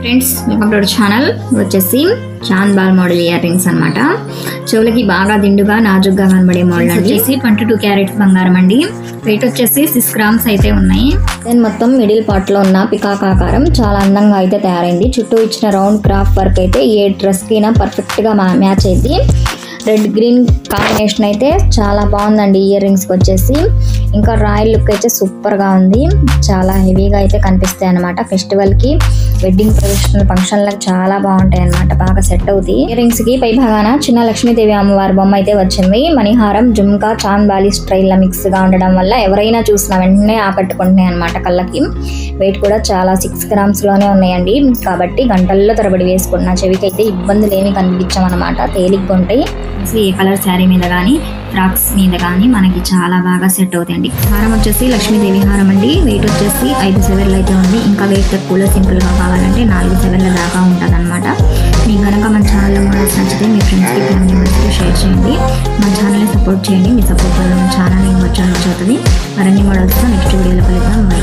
Friends welcome to our channel. వచ్చేసి chand bali model earrings అనమాట. చెవులకి బాగా దిండుగా నాజుగ్గా కనబడే మోడల్ అండి. 22 క్యారెట్స్ బంగారం అండి. వెయిట్ వచ్చేసి 6 గ్రామ్స్ అయితే ఉన్నాయి. దెన్ మొత్తం మిడిల్ పార్ట్ లో ఉన్న పికాక్ ఆకారం చాలా అందంగా అయితే తయారైంది. చుట్టూ ఇచ్చిన రౌండ్ క్రాఫ్ట్ వర్క్ అయితే ఏ డ్రెస్ కి పర్ఫెక్ట్ గా మ్యాచ్ అయింది. రెడ్ గ్రీన్ కాంబినేషన్ అయితే చాలా బాగుందండి ఇయర్ రింగ్స్ కి వచ్చేసి. ఇంకా రాయల్ లుక్ అయితే సూపర్ గా ఉంది. చాలా హెవీగా అయితే కనిపిస్తాయి అనమాట. ఫెస్టివల్ కి వెడ్డింగ్ ప్రొఫెషనల్ ఫంక్షన్లకు చాలా బాగుంటాయి అనమాట. బాగా సెట్ అవుతాయి. ఇయర్ రింగ్స్ కి పై భాగాన చిన్న లక్ష్మీదేవి అమ్మవారి బొమ్మ అయితే వచ్చింది. మణిహారం జుమ్కా చాంద్ బాలి స్టైల్ మిక్స్ గా ఉండడం వల్ల ఎవరైనా చూసిన వెంటనే ఆకట్టుకుంటున్నాయి అనమాట కళ్ళకి. వెయిట్ కూడా చాలా 6 గ్రామ్స్ లోనే ఉన్నాయండి. కాబట్టి గంటల్లో తరబడి వేసుకున్న చెవికి అయితే ఇబ్బందులు ఏమి కనిపించమన్నమాట. తేలిగ్గా ఉంటాయి. ఏ కలర్ శారీ మీద కానీ ఫ్రాక్స్ మీద కానీ మనకి చాలా బాగా సెట్ అవుతాయండి. హారం వచ్చేసి లక్ష్మీదేవి హారం అండి. వెయిట్ వచ్చేసి 5 సెవర్లు అయితే ఉంది. ఇంకా వెయిట్ తక్కువలో సింపుల్గా కావాలంటే 4 సెవర్ల దాకా ఉంటుంది అనమాట. మీకు కనుక మన ఛానల్లో మోడల్స్ నచ్చితే మీ ఫ్రెండ్స్కి ఫ్యామిలీ మెంబర్స్కి షేర్ చేయండి. మన ఛానల్ని సపోర్ట్ చేయండి. మీ సపోర్ట్ వల్ల మన ఛానల్ వచ్చి అవుతుంది. మరిన్ని మోడల్స్తో నెక్స్ట్ వీడియోలో కలుద్దాం. బై.